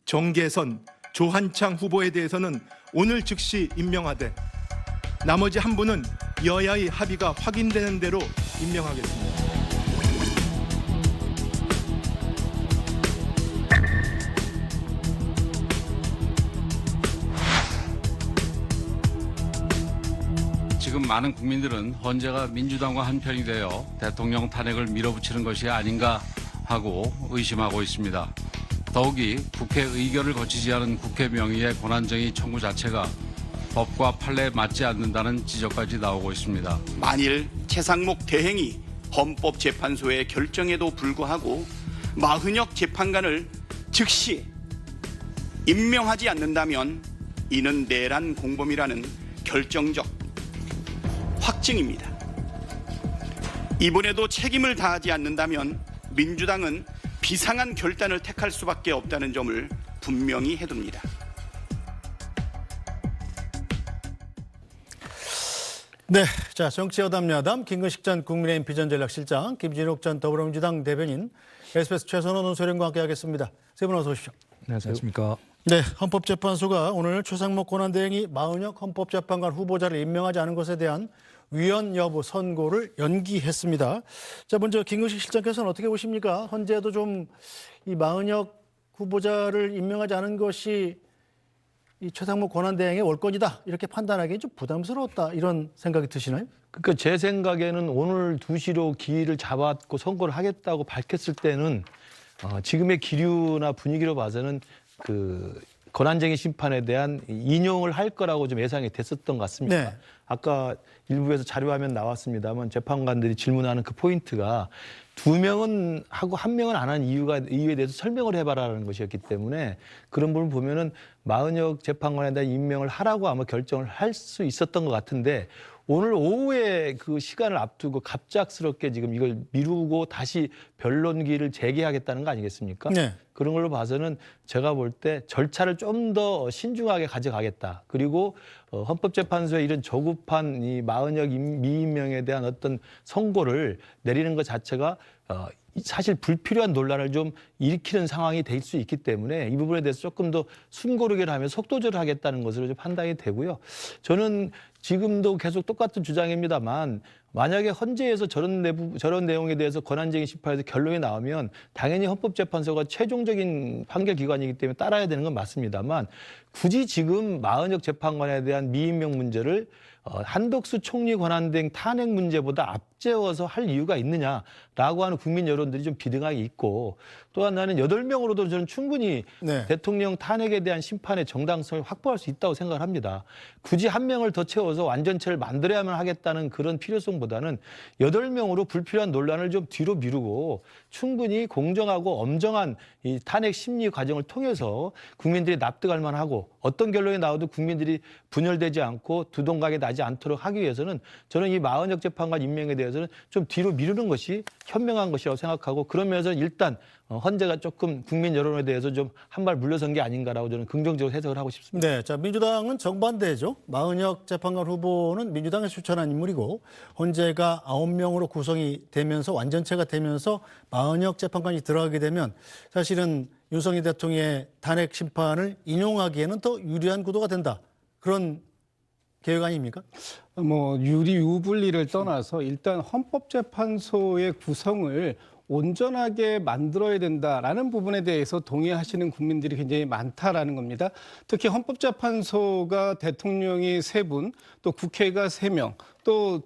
정계선, 조한창 후보에 대해서는 오늘 즉시 임명하되 나머지 한 분은 여야의 합의가 확인되는 대로 임명하겠습니다. 지금 많은 국민들은 헌재가 민주당과 한편이 되어 대통령 탄핵을 밀어붙이는 것이 아닌가 하고 의심하고 있습니다. 더욱이 국회 의결을 거치지 않은 국회 명의의 권한쟁의 청구 자체가 법과 판례에 맞지 않는다는 지적까지 나오고 있습니다. 만일 최상목 대행이 헌법재판소의 결정에도 불구하고 마흔역 재판관을 즉시 임명하지 않는다면 이는 내란 공범이라는 결정적 확증입니다. 이번에도 책임을 다하지 않는다면 민주당은 비상한 결단을 택할 수밖에 없다는 점을 분명히 해둡니다. 네, 자 정치여담야담 김근식 전 국민의힘 비전전략실장, 김진욱 전 더불어민주당 대변인, SBS 최선호 논설위원과 함께하겠습니다. 세 분 어서 오십시오. 안녕하십니까. 네, 헌법재판소가 오늘 최상목 권한대행이 마흔역 헌법재판관 후보자를 임명하지 않은 것에 대한 위헌 여부 선고를 연기했습니다. 자, 먼저 김근식 실장께서는 어떻게 보십니까? 헌재도 좀 이 마흔역 후보자를 임명하지 않은 것이 이 최상목 권한대행의 월권이다 이렇게 판단하기엔 좀 부담스러웠다 이런 생각이 드시나요? 그러니까 제 생각에는 오늘 2시로 기일을 잡았고 선고를 하겠다고 밝혔을 때는 지금의 기류나 분위기로 봐서는 그 권한쟁의 심판에 대한 인용을 할 거라고 좀 예상이 됐었던 것 같습니다. 네. 아까 일부에서 자료화면 나왔습니다만 재판관들이 질문하는 그 포인트가 2명은 하고 1명은 안 한 이유에 대해서 설명을 해봐라는 것이었기 때문에 그런 부분을 보면은 마흔역 재판관에 대한 임명을 하라고 아마 결정을 할 수 있었던 것 같은데 오늘 오후에 그 시간을 앞두고 갑작스럽게 지금 이걸 미루고 다시 변론기를 재개하겠다는 거 아니겠습니까? 네. 그런 걸로 봐서는 제가 볼 때 절차를 좀 더 신중하게 가져가겠다. 그리고 헌법재판소의 이런 조급한 이 마흔역 미임명에 대한 어떤 선고를 내리는 것 자체가 사실 불필요한 논란을 좀 일으키는 상황이 될 수 있기 때문에 이 부분에 대해서 조금 더 숨고르기를 하며 속도 조절하겠다는 것으로 좀 판단이 되고요. 저는 지금도 계속 똑같은 주장입니다만 만약에 헌재에서 저런 내용에 대해서 권한쟁의 심판에서 결론이 나오면 당연히 헌법재판소가 최종적인 판결 기관이기 때문에 따라야 되는 건 맞습니다만 굳이 지금 마흔역 재판관에 대한 미임명 문제를 한덕수 총리 권한대행 탄핵 문제보다 앞세워서 할 이유가 있느냐라고 하는 국민 여론들이 좀 비등하게 있고 또 하나는 8명으로도 저는 충분히 네. 대통령 탄핵에 대한 심판의 정당성을 확보할 수 있다고 생각을 합니다. 굳이 1명을 더 채워서 완전체를 만들어야만 하겠다는 그런 필요성보다는 8명으로 불필요한 논란을 좀 뒤로 미루고 충분히 공정하고 엄정한 이 탄핵 심리 과정을 통해서 국민들이 납득할 만하고 어떤 결론이 나와도 국민들이 분열되지 않고 두동강에 나지 않도록 하기 위해서는 저는 이 마흔역 재판관 임명에 대해서는 좀 뒤로 미루는 것이 현명한 것이라고 생각하고 그런 면에서 일단 헌재가 조금 국민 여론에 대해서 좀 한 발 물러선 게 아닌가라고 저는 긍정적으로 해석을 하고 싶습니다. 네, 자 민주당은 정반대죠. 마흔역 재판관 후보는 민주당에서 추천한 인물이고 헌재가 9명으로 구성이 되면서 완전체가 되면서 마흔역 재판관이 들어가게 되면 사실은 윤석열 대통령의 탄핵 심판을 인용하기에는 더 유리한 구도가 된다. 그런 계획 아닙니까? 뭐 유리 유불리를 떠나서 일단 헌법재판소의 구성을 온전하게 만들어야 된다라는 부분에 대해서 동의하시는 국민들이 굉장히 많다라는 겁니다. 특히 헌법재판소가 대통령이 3분, 또 국회가 3명, 또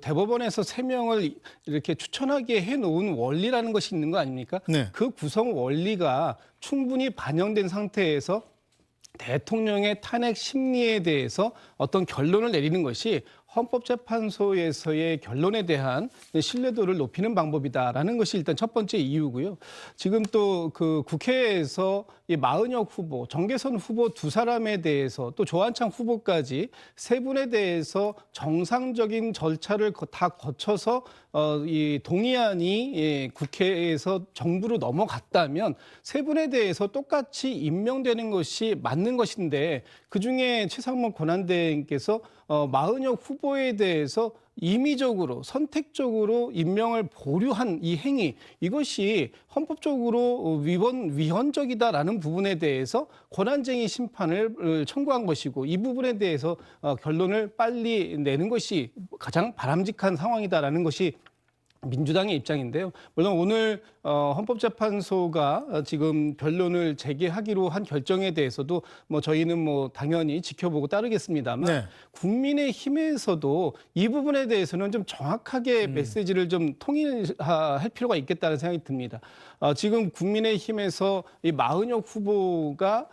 대법원에서 3명을 이렇게 추천하게 해놓은 원리라는 것이 있는 거 아닙니까? 네. 그 구성 원리가 충분히 반영된 상태에서 대통령의 탄핵 심리에 대해서 어떤 결론을 내리는 것이 헌법재판소에서의 결론에 대한 신뢰도를 높이는 방법이다라는 것이 일단 첫 번째 이유고요. 지금 또 그 국회에서 이 마흔역 후보, 정계선 후보 2사람에 대해서 또 조한창 후보까지 3분에 대해서 정상적인 절차를 다 거쳐서 이 동의안이 국회에서 정부로 넘어갔다면 3분에 대해서 똑같이 임명되는 것이 맞는 것인데 그중에 최상목 권한대행께서 마흔역 후보에 대해서 임의적으로 선택적으로 임명을 보류한 이 행위 이것이 헌법적으로 위헌적이다라는 부분에 대해서 권한쟁의 심판을 청구한 것이고 이 부분에 대해서 결론을 빨리 내는 것이 가장 바람직한 상황이다라는 것이 민주당의 입장인데요. 물론 오늘 헌법재판소가 지금 변론을 재개하기로 한 결정에 대해서도 뭐 저희는 뭐 당연히 지켜보고 따르겠습니다만 네. 국민의힘에서도 이 부분에 대해서는 좀 정확하게 메시지를 좀 통일할 필요가 있겠다는 생각이 듭니다. 지금 국민의힘에서 이 마은혁 후보가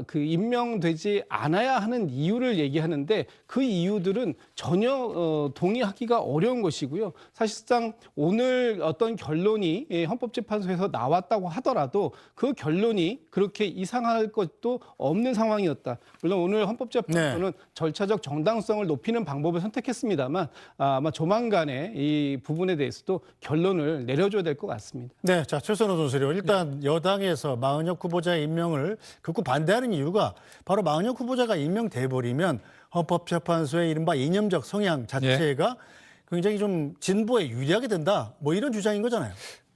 그 임명되지 않아야 하는 이유를 얘기하는데 그 이유들은 전혀 동의하기가 어려운 것이고요. 사실상 오늘 어떤 결론이 헌법재판소에서 나왔다고 하더라도 그 결론이 그렇게 이상할 것도 없는 상황이었다. 물론 오늘 헌법재판소는 절차적 정당성을 높이는 방법을 선택했습니다만 아마 조만간에 이 부분에 대해서도 결론을 내려줘야 될 것 같습니다. 네, 자 최선호 선수요. 일단 여당에서 마은혁 후보자의 임명을 극구 반대하는 이유가 바로 마은혁 후보자가 임명돼 버리면 헌법재판소의 이른바 이념적 성향 자체가 굉장히 좀 진보에 유리하게 된다. 뭐 이런 주장인 거잖아요.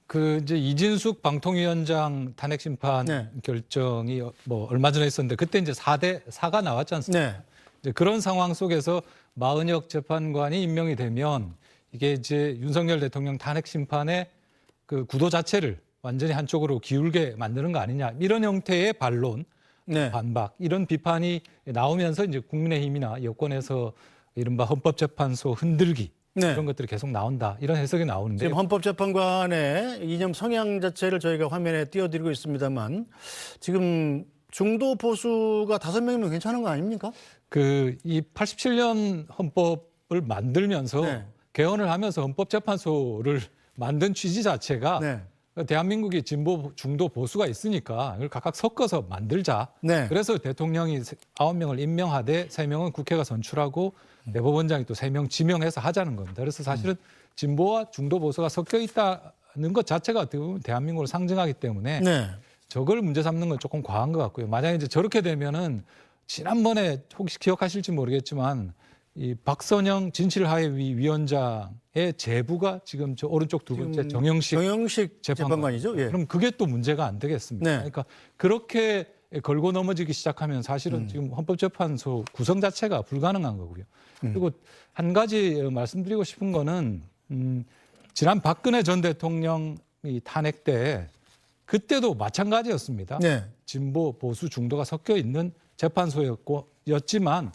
그 이제 이진숙 방통위원장 탄핵 심판 결정이 뭐 얼마 전에 있었는데 그때 이제 4가 나왔지 않습니까? 네. 이제 그런 상황 속에서 마은혁 재판관이 임명이 되면 이게 이제 윤석열 대통령 탄핵 심판의 그 구도 자체를 완전히 한쪽으로 기울게 만드는 거 아니냐 이런 형태의 반론, 반박 이런 비판이 나오면서 이제 국민의힘이나 여권에서 이른바 헌법재판소 흔들기 이런 것들이 계속 나온다 이런 해석이 나오는데 지금 헌법재판관의 이념 성향 자체를 저희가 화면에 띄워드리고 있습니다만 지금 중도 보수가 5명이면 괜찮은 거 아닙니까? 그 이 87년 헌법을 만들면서 개헌을 하면서 헌법재판소를 만든 취지 자체가 대한민국이 진보, 중도, 보수가 있으니까 이걸 각각 섞어서 만들자. 그래서 대통령이 9명을 임명하되 3명은 국회가 선출하고 대법원장이 또 3명 지명해서 하자는 겁니다. 그래서 사실은 진보와 중도, 보수가 섞여 있다는 것 자체가 어떻게 보면 대한민국을 상징하기 때문에 저걸 문제 삼는 건 조금 과한 것 같고요. 만약에 이제 저렇게 되면은 지난번에 혹시 기억하실지 모르겠지만 이 박선영 진실화해위 위원장의 제부가 지금 저 오른쪽 두 번째 정영식 재판관이죠. 그럼 그게 또 문제가 안 되겠습니까? 그러니까 그렇게 걸고 넘어지기 시작하면 사실은 지금 헌법재판소 구성 자체가 불가능한 거고요. 그리고 한 가지 말씀드리고 싶은 거는 지난 박근혜 전 대통령이 탄핵 때 그때도 마찬가지였습니다. 진보, 보수, 중도가 섞여 있는 재판소였지만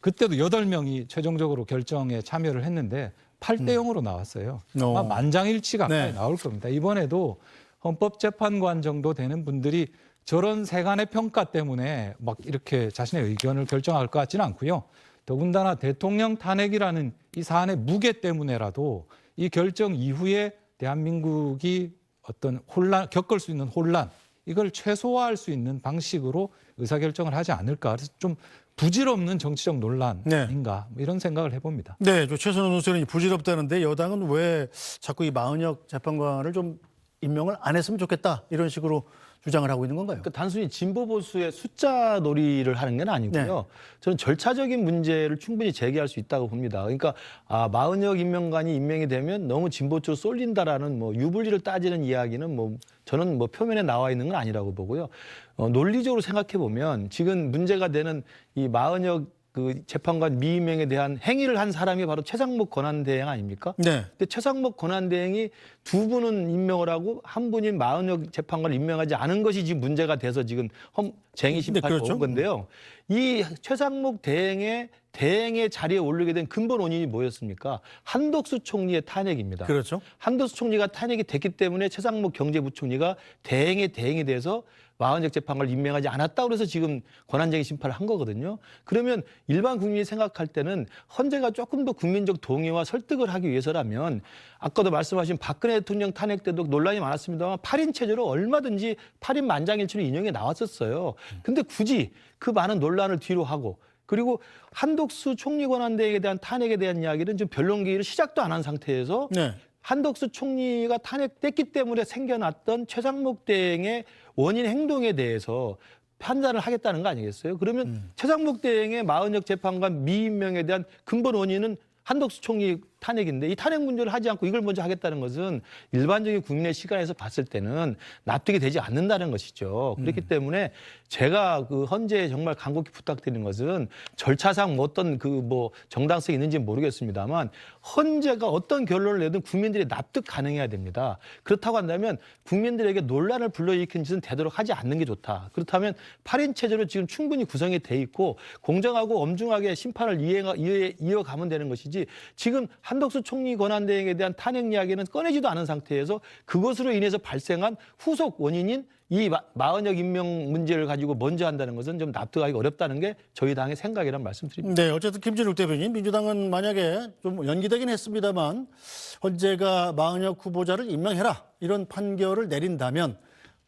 그때도 8명이 최종적으로 결정에 참여를 했는데 8대 0으로 나왔어요. 아마 만장일치 가까이 나올 겁니다. 이번에도 헌법재판관 정도 되는 분들이 저런 세간의 평가 때문에 막 이렇게 자신의 의견을 결정할 것 같지는 않고요. 더군다나 대통령 탄핵이라는 이 사안의 무게 때문에라도 이 결정 이후에 대한민국이 어떤 겪을 수 있는 혼란 이걸 최소화할 수 있는 방식으로 의사결정을 하지 않을까. 그래서 좀 부질없는 정치적 논란인가 뭐 이런 생각을 해봅니다. 네, 최선호 선수는 부질없다는데 여당은 왜 자꾸 이 마은혁 재판관을 좀 임명을 안 했으면 좋겠다 이런 식으로 주장을 하고 있는 건가요? 그러니까 단순히 진보 보수의 숫자 놀이를 하는 건 아니고요. 저는 절차적인 문제를 충분히 제기할 수 있다고 봅니다. 그러니까 마은혁 임명관이 임명이 되면 너무 진보 쪽으로 쏠린다라는 뭐 유불리를 따지는 이야기는 뭐 저는 뭐 표면에 나와 있는 건 아니라고 보고요. 논리적으로 생각해 보면 지금 문제가 되는 이 마은혁 그 재판관 미임명에 대한 행위를 한 사람이 바로 최상목 권한대행 아닙니까? 근데 최상목 권한대행이 2분은 임명을 하고 한 분인 마은혁 재판관을 임명하지 않은 것이 지금 문제가 돼서 지금 쟁의 심판이 온 건데요. 이 최상목 대행의 자리에 오르게 된 근본 원인이 뭐였습니까? 한덕수 총리의 탄핵입니다. 한덕수 총리가 탄핵이 됐기 때문에 최상목 경제부총리가 대행이 돼서 마은혁 재판관을 임명하지 않았다고 해서 지금 권한쟁의 심판을 한 거거든요. 그러면 일반 국민이 생각할 때는 헌재가 조금 더 국민적 동의와 설득을 하기 위해서라면 아까도 말씀하신 박근혜 대통령 탄핵 때도 논란이 많았습니다만 8인 체제로 얼마든지 8인 만장일치로 인용해 나왔었어요. 근데 굳이 그 많은 논란을 뒤로 하고 그리고 한덕수 총리 권한대행에 대한 탄핵에 대한 이야기는 지금 변론 기일을 시작도 안 한 상태에서 한덕수 총리가 탄핵됐기 때문에 생겨났던 최상목 대행의 원인 행동에 대해서 판단을 하겠다는 거 아니겠어요? 그러면 최상목 대행의 마은혁 재판관 미임명에 대한 근본 원인은 한덕수 총리 탄핵인데 이 탄핵 문제를 하지 않고 이걸 먼저 하겠다는 것은 일반적인 국민의 시각에서 봤을 때는 납득이 되지 않는다는 것이죠. 그렇기 때문에 제가 그 헌재에 정말 간곡히 부탁드리는 것은 절차상 뭐 어떤 그 뭐 정당성이 있는지는 모르겠습니다만 헌재가 어떤 결론을 내든 국민들이 납득 가능해야 됩니다. 그렇다고 한다면 국민들에게 논란을 불러일으키는 짓은 되도록 하지 않는 게 좋다. 그렇다면 8인 체제로 지금 충분히 구성이 돼 있고 공정하고 엄중하게 심판을 이어가면 되는 것이지 지금 한덕수 총리 권한대행에 대한 탄핵 이야기는 꺼내지도 않은 상태에서 그것으로 인해서 발생한 후속 원인인 이 마은혁 임명 문제를 가지고 먼저 한다는 것은 좀 납득하기 어렵다는 게 저희 당의 생각이란 말씀드립니다. 네, 어쨌든 김진욱 대표님, 민주당은 만약에 좀 연기되긴 했습니다만 헌재가 마은혁 후보자를 임명해라 이런 판결을 내린다면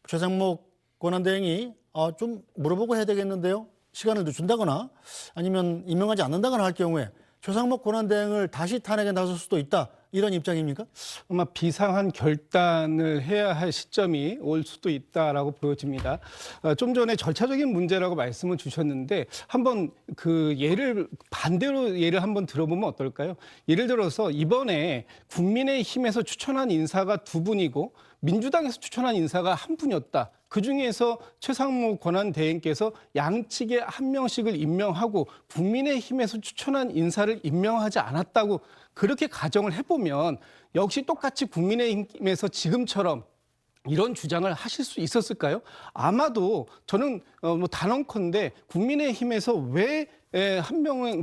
최상목 권한대행이 좀 물어보고 해야 되겠는데요. 시간을 늦춘다거나 아니면 임명하지 않는다거나 할 경우에 최상목 권한대행을 다시 탄핵에 나설 수도 있다. 이런 입장입니까? 아마 비상한 결단을 해야 할 시점이 올 수도 있다라고 보여집니다. 좀 전에 절차적인 문제라고 말씀을 주셨는데 한번 그 반대로 예를 한번 들어보면 어떨까요? 예를 들어서 이번에 국민의힘에서 추천한 인사가 2분이고 민주당에서 추천한 인사가 1분이었다. 그중에서 최상목 권한대행께서 양측에 1명씩을 임명하고 국민의힘에서 추천한 인사를 임명하지 않았다고 그렇게 가정을 해보면 역시 똑같이 국민의힘에서 지금처럼 이런 주장을 하실 수 있었을까요? 아마도 저는 뭐 단언컨대 국민의힘에서 왜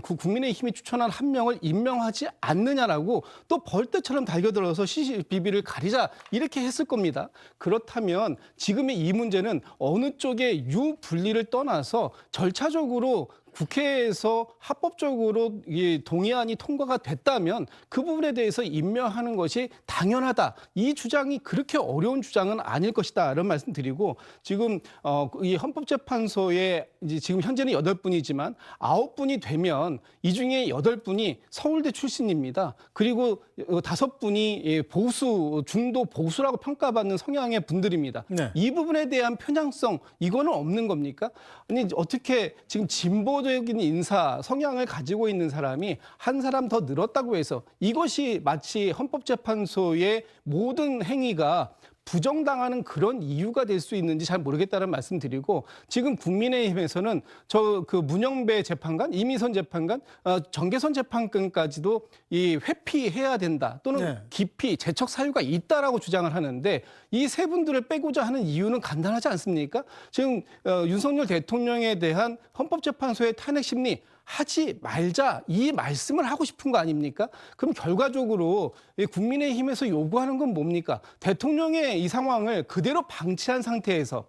국민의힘이 추천한 1명을 임명하지 않느냐라고 또 벌떼처럼 달겨들어서 시시비비를 가리자 이렇게 했을 겁니다. 그렇다면 지금의 이 문제는 어느 쪽의 유분리를 떠나서 절차적으로 국회에서 합법적으로 동의안이 통과가 됐다면 그 부분에 대해서 임명하는 것이 당연하다. 이 주장이 그렇게 어려운 주장은 아닐 것이다. 이런 말씀 드리고 지금 이 헌법재판소에 이제 지금 현재는 8분이지만 9분이 되면 이 중에 8분이 서울대 출신입니다. 그리고 5분이 보수, 중도 보수라고 평가받는 성향의 분들입니다. 네. 이 부분에 대한 편향성 이거는 없는 겁니까? 아니 어떻게 지금 진보적인 인사 성향을 가지고 있는 사람이 한 사람 더 늘었다고 해서 이것이 마치 헌법재판소의 모든 행위가 부정당하는 그런 이유가 될 수 있는지 잘 모르겠다는 말씀드리고 지금 국민의힘에서는 그 문영배 재판관, 이미선 재판관, 정계선 재판관까지도 이 회피해야 된다 또는 네. 기피, 재척 사유가 있다라고 주장을 하는데 이 세 분들을 빼고자 하는 이유는 간단하지 않습니까? 지금 윤석열 대통령에 대한 헌법재판소의 탄핵 심리 하지 말자 이 말씀을 하고 싶은 거 아닙니까? 그럼 결과적으로 국민의힘에서 요구하는 건 뭡니까? 대통령의 이 상황을 그대로 방치한 상태에서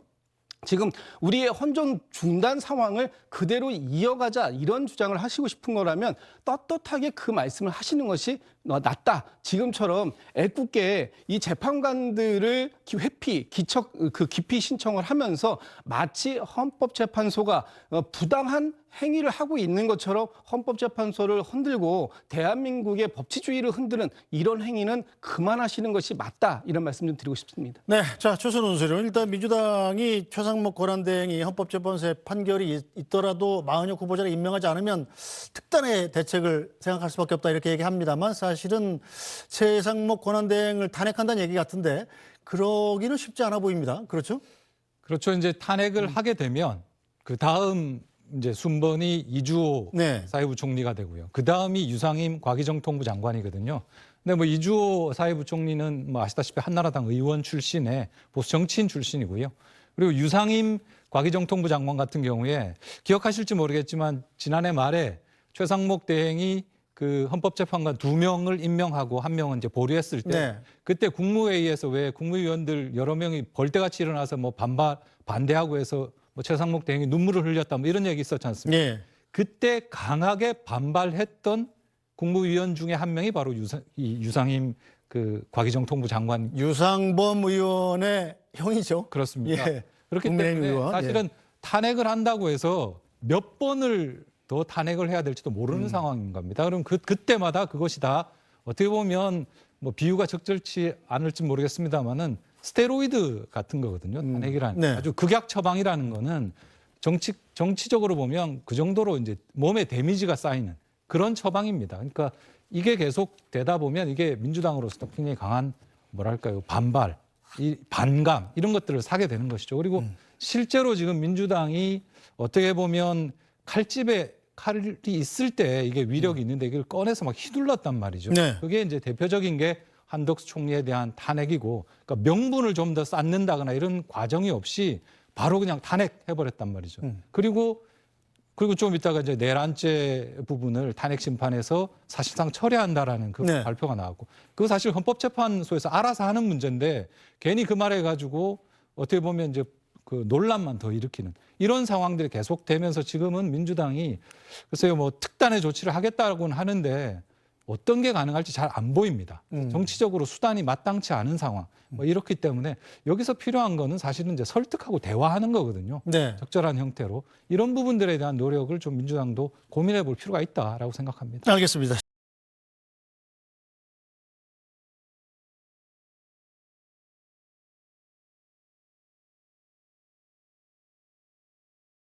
지금 우리의 헌정 중단 상황을 그대로 이어가자 이런 주장을 하시고 싶은 거라면 떳떳하게 그 말씀을 하시는 것이 낫다. 지금처럼 애꿎게 이 재판관들을 회피, 기피 신청을 하면서 마치 헌법재판소가 부당한 행위를 하고 있는 것처럼 헌법재판소를 흔들고 대한민국의 법치주의를 흔드는 이런 행위는 그만하시는 것이 맞다. 이런 말씀 좀 드리고 싶습니다. 네, 자 최선원 소령 일단 민주당이 최상목 권한대행이 헌법재판소의 판결이 있더라도 마은혁 후보자를 임명하지 않으면 특단의 대책을 생각할 수밖에 없다 이렇게 얘기합니다만 사실은 최상목 권한대행을 탄핵한다는 얘기 같은데 그러기는 쉽지 않아 보입니다. 그렇죠? 그렇죠. 이제 탄핵을 하게 되면 그 다음 이제 순번이 이주호 네. 사회부총리가 되고요. 그 다음이 유상임 과기정통부 장관이거든요. 근데 뭐 이주호 사회부총리는 뭐 아시다시피 한나라당 의원 출신의 보수 정치인 출신이고요. 그리고 유상임 과기정통부 장관 같은 경우에 기억하실지 모르겠지만 지난해 말에 최상목 대행이 그 헌법재판관 2명을 임명하고 1명은 이제 보류했을 때 네. 그때 국무회의에서 왜 국무위원들 여러 명이 벌떼같이 일어나서 뭐 반대하고 해서 뭐 최상목 대행이 눈물을 흘렸다 뭐 이런 얘기 있었지 않습니까? 네. 그때 강하게 반발했던 국무위원 중에 한 명이 바로 유상임 그 과기정통부 장관. 유상범 의원의 형이죠. 그렇습니다. 예. 그렇기 국민의힘 때문에 의원. 사실은 예. 탄핵을 한다고 해서 몇 번을 더 탄핵을 해야 될지도 모르는 상황인 겁니다. 그럼 그때마다 그것이 다 어떻게 보면 뭐 비유가 적절치 않을지 모르겠습니다만은 스테로이드 같은 거거든요. 탄핵이라는 네. 아주 극약 처방이라는 거는 정치적으로 보면 그 정도로 이제 몸에 데미지가 쌓이는 그런 처방입니다. 그러니까 이게 계속 되다 보면 이게 민주당으로서도 굉장히 강한 뭐랄까요 반발, 이 반감 이런 것들을 사게 되는 것이죠. 그리고 실제로 지금 민주당이 어떻게 보면 칼집에 칼이 있을 때 이게 위력이 있는데 이걸 꺼내서 막 휘둘렀단 말이죠. 네. 그게 이제 대표적인 게 한덕수 총리에 대한 탄핵이고, 그러니까 명분을 좀 더 쌓는다거나 이런 과정이 없이 바로 그냥 탄핵해버렸단 말이죠. 그리고 좀 이따가 이제 내란죄 부분을 탄핵 심판에서 사실상 철회한다라는 그 네. 발표가 나왔고, 그거 사실 헌법재판소에서 알아서 하는 문제인데 괜히 그 말해 가지고 어떻게 보면 이제 그 논란만 더 일으키는 이런 상황들이 계속되면서 지금은 민주당이 글쎄요 뭐 특단의 조치를 하겠다고는 하는데 어떤 게 가능할지 잘 안 보입니다. 정치적으로 수단이 마땅치 않은 상황. 뭐 이렇기 때문에 여기서 필요한 거는 사실은 이제 설득하고 대화하는 거거든요. 네. 적절한 형태로 이런 부분들에 대한 노력을 좀 민주당도 고민해 볼 필요가 있다라고 생각합니다. 알겠습니다.